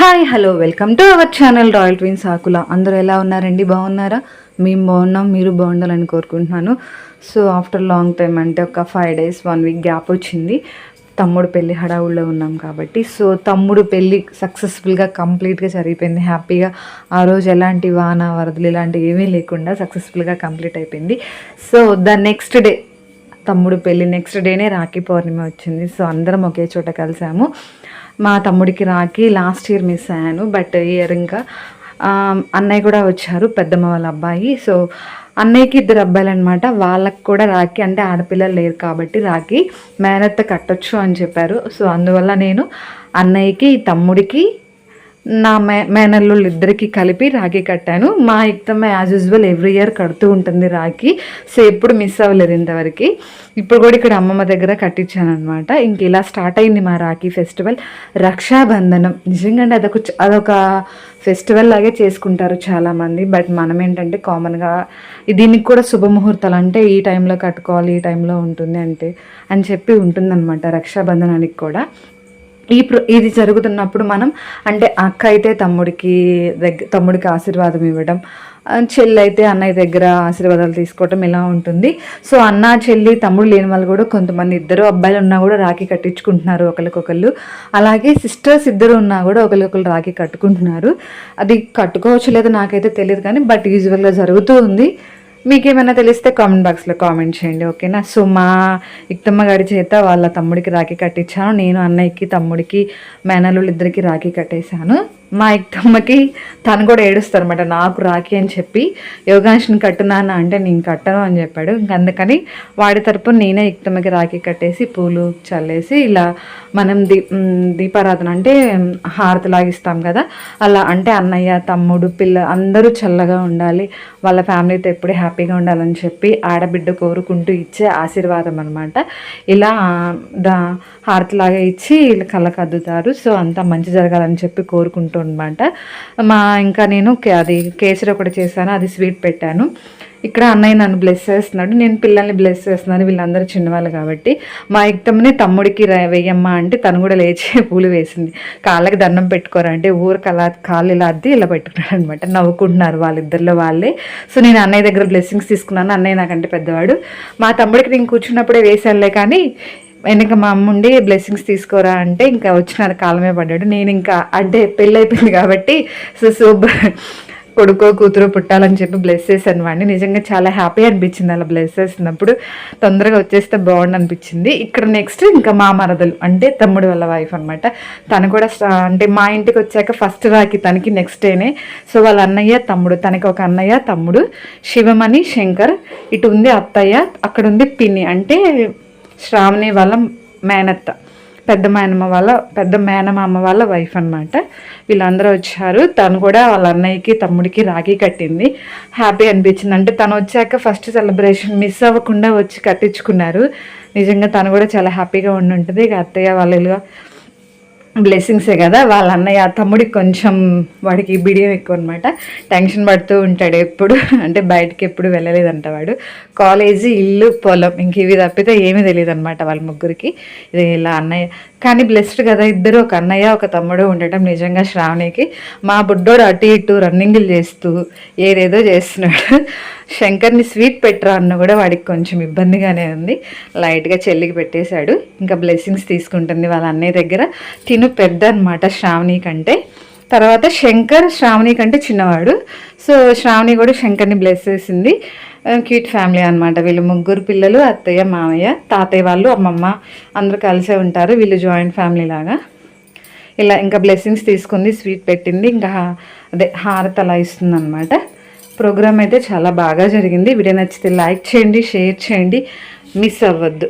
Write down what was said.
Hi hello welcome to our channel royal twins Akula. అందరూ ఎలా ఉన్నారండి? బాగున్నారా? మేము బాగున్నాం, మీరు బాగుండాలని కోరుకుంటున్నాను. సో ఆఫ్టర్ లాంగ్ టైం అంటే ఒక 5 days 1 week గ్యాప్ వచ్చింది. తమ్ముడు పెళ్ళి హడావుల్లో ఉన్నాం కాబట్టి. సో తమ్ముడు పెళ్ళి సక్సెస్ఫుల్గా కంప్లీట్గా జరిగిపోయింది హ్యాపీగా. ఆ రోజు ఎలాంటి వాన వరదలు ఇలాంటివి ఏమీ లేకుండా సక్సెస్ఫుల్గా కంప్లీట్ అయిపోయింది. సో నెక్స్ట్ డే తమ్ముడు పెళ్ళి నెక్స్ట్ డేనే రాఖీ పౌర్ణమి వచ్చింది. సో అందరం ఒకే చోట కలిసాము. మా తమ్ముడికి రాఖీ లాస్ట్ ఇయర్ మిస్ అయ్యాను, బట్ ఇయర్ ఇంకా అన్నయ్య కూడా వచ్చారు, పెద్దమ్మ వాళ్ళ అబ్బాయి. సో అన్నయ్యకి 2 అబ్బాయిలు అనమాట. వాళ్ళకు కూడా రాఖీ అంటే ఆడపిల్లలు లేరు కాబట్టి రాఖీ మేనత్త కట్టొచ్చు అని చెప్పారు. సో అందువల్ల నేను అన్నయ్యకి తమ్ముడికి నా మేనల్లుళ్ళు ఇద్దరికి కలిపి రాఖీ కట్టాను. మా ఇక్తమ్మ యాజ్ యూజువల్ ఎవ్రీ ఇయర్ కడుతూ ఉంటుంది రాఖీ. సో ఎప్పుడు మిస్ అవ్వలేదు ఇంతవరకు. ఇప్పుడు కూడా ఇక్కడ అమ్మమ్మ దగ్గర కట్టించాను అనమాట. ఇంక ఇలా స్టార్ట్ అయింది మా రాఖీ ఫెస్టివల్. రక్షాబంధనం నిజంగా అదొక ఫెస్టివల్ లాగే చేసుకుంటారు చాలామంది. బట్ మనం ఏంటంటే కామన్గా దీనికి కూడా శుభముహూర్తాలు అంటే ఈ టైంలో కట్టుకోవాలి, ఈ టైంలో ఉంటుంది అంటే అని చెప్పి ఉంటుందన్నమాట రక్షాబంధనానికి కూడా. ఇది జరుగుతున్నప్పుడు మనం అంటే అక్క అయితే తమ్ముడికి ఆశీర్వాదం ఇవ్వడం, చెల్లి అయితే అన్నయ్య దగ్గర ఆశీర్వాదాలు తీసుకోవటం ఇలా ఉంటుంది. సో అన్న చెల్లి తమ్ముడు లేని వాళ్ళు కూడా కొంతమంది 2 అబ్బాయిలు ఉన్నా కూడా రాఖీ కట్టించుకుంటున్నారు ఒకరికొకళ్ళు. అలాగే సిస్టర్స్ 2 ఉన్నా కూడా ఒకరికొకరు రాఖీ కట్టుకుంటున్నారు. అది కట్టుకోవచ్చు లేదో నాకైతే తెలియదు కానీ బట్ యూజువల్గా జరుగుతూ ఉంది. మీకేమైనా తెలిస్తే కామెంట్ బాక్స్లో కామెంట్ చేయండి, ఓకేనా? సో మా ఇక్తమ్మ గారి చేత వాళ్ళ తమ్ముడికి రాఖీ కట్టించాను. నేను అన్నయ్యకి తమ్ముడికి మేనల్లుళ్ళు ఇద్దరికి రాఖీ కట్టేశాను. మా ఇక్తమ్మకి తను కూడా ఏడుస్తారు అనమాట, నాకు రాఖీ అని చెప్పి యోగాంష్ని కట్టునాన్న అంటే నేను కట్టను అని చెప్పాడు. అందుకని వాడి తరపున నేనే ఇక్తమ్మకి రాఖీ కట్టేసి పూలు చల్లేసి ఇలా మనం దీపారాధన అంటే హారతిలాగా ఇస్తాం కదా, అలా అంటే అన్నయ్య తమ్ముడు పిల్ల అందరూ చల్లగా ఉండాలి, వాళ్ళ ఫ్యామిలీతో ఎప్పుడూ హ్యాపీగా ఉండాలని చెప్పి ఆడబిడ్డ కోరుకుంటూ ఇచ్చే ఆశీర్వాదం అనమాట. ఇలా హారతిలాగా ఇచ్చి కళ్ళకు అద్దుతారు. సో అంతా మంచి జరగాలని చెప్పి కోరుకుంటూ అనమాట. ఇంకా నేను అది కేసరి ఒకటి చేశాను, అది స్వీట్ పెట్టాను. ఇక్కడ అన్నయ్య నన్ను బ్లెస్ చేస్తున్నాడు, నేను పిల్లల్ని బ్లెస్ చేస్తున్నాను. వీళ్ళందరూ చిన్నవాళ్ళు కాబట్టి మా ఇక్తమ్మని తమ్ముడికి వేయమ్మా అంటే తను కూడా లేచి పూలు వేసింది. కాళ్ళకి దండం పెట్టుకోరా అంటే ఊరికి అలా కాళ్ళు ఇలా అద్ది ఇలా పెట్టుకున్నాడు అనమాట. నవ్వుకుంటున్నారు వాళ్ళిద్దరిలో వాళ్ళే. సో నేను అన్నయ్య దగ్గర బ్లెస్సింగ్స్ తీసుకున్నాను. అన్నయ్య నాకంటే పెద్దవాడు. మా తమ్ముడికి నేను కూర్చున్నప్పుడే వేసానులే కానీ వెనక మా అమ్ముండి బ్లెస్సింగ్స్ తీసుకోరా అంటే ఇంకా వచ్చిన కాలమే పడ్డాడు. నేను ఇంకా అంటే పెళ్ళి అయిపోయింది కాబట్టి సో కొడుకో కూతురు పుట్టాలని చెప్పి బ్లెస్ చేశాను వాడిని. నిజంగా చాలా హ్యాపీ అనిపించింది అలా బ్లెస్ చేసినప్పుడు. తొందరగా వచ్చేస్తే బాగుండు అనిపించింది. ఇక్కడ నెక్స్ట్ ఇంకా మా మరదలు అంటే తమ్ముడు వాళ్ళ వైఫ్ అనమాట. తను కూడా అంటే మా ఇంటికి వచ్చాక ఫస్ట్ రాఖీ తనకి నెక్స్ట్ డేనే. సో వాళ్ళ అన్నయ్య తమ్ముడు, తనకి ఒక అన్నయ్య తమ్ముడు శివమణి శంకర్, ఇటు ఉంది అత్తయ్య, అక్కడ ఉంది పిన్ని అంటే శ్రావణి వాళ్ళ మేనత్త, పెద్ద మేనమామ వాళ్ళ వైఫ్ అనమాట. వీళ్ళందరూ వచ్చారు. తను కూడా వాళ్ళ అన్నయ్యకి తమ్ముడికి రాఖీ కట్టింది. హ్యాపీ అనిపించింది. అంటే తను వచ్చాక ఫస్ట్ సెలబ్రేషన్ మిస్ అవ్వకుండా వచ్చి కట్టించుకున్నారు. నిజంగా తను కూడా చాలా హ్యాపీగా ఉండి ఉంటుంది. ఇక అత్తయ్య వాళ్ళుగా బ్లెస్సింగ్సే కదా. వాళ్ళ అన్నయ్య తమ్ముడికి కొంచెం వాడికి బిడియం ఎక్కువ అనమాట, టెన్షన్ పడుతూ ఉంటాడు ఎప్పుడు. అంటే బయటకి ఎప్పుడు వెళ్ళలేదంట వాడు. కాలేజీ, ఇల్లు, పొలం ఇంక ఇవి తప్పితే ఏమీ తెలియదు అనమాట వాళ్ళ ముగ్గురికి. ఇది ఇలా అన్నయ్య కానీ బ్లెస్డ్ కదా ఇద్దరు, ఒక అన్నయ్య ఒక తమ్ముడు ఉండటం నిజంగా శ్రావణికి. మా బుడ్డోడు అటు ఇటు రన్నింగ్లు చేస్తూ ఏదేదో చేస్తున్నాడు. శంకర్ని స్వీట్ పెట్టరా అన్న కూడా వాడికి కొంచెం ఇబ్బందిగానే ఉంది. లైట్గా చెల్లికి పెట్టేశాడు. ఇంకా బ్లెస్సింగ్స్ తీసుకుంటుంది వాళ్ళ అన్నయ్య దగ్గర. తిను పెద్ద అనమాట శ్రావణి కంటే. తర్వాత శంకర్ శ్రావణి కంటే చిన్నవాడు. సో శ్రావణి కూడా శంకర్ని బ్లెస్ చేసింది. క్యూట్ ఫ్యామిలీ అనమాట. వీళ్ళు 3 పిల్లలు, అత్తయ్య మామయ్య తాతయ్య వాళ్ళు అమ్మమ్మ అందరూ కలిసే ఉంటారు. వీళ్ళు జాయింట్ ఫ్యామిలీ లాగా. ఇలా ఇంకా బ్లెస్సింగ్స్ తీసుకుంది, స్వీట్ పెట్టింది, ఇంకా అదే హారతి అలా ఇస్తుంది అనమాట. ప్రోగ్రామ్ అయితే చాలా బాగా జరిగింది. వీడియో నచ్చితే లైక్ చేయండి, షేర్ చేయండి, మిస్ అవ్వద్దు.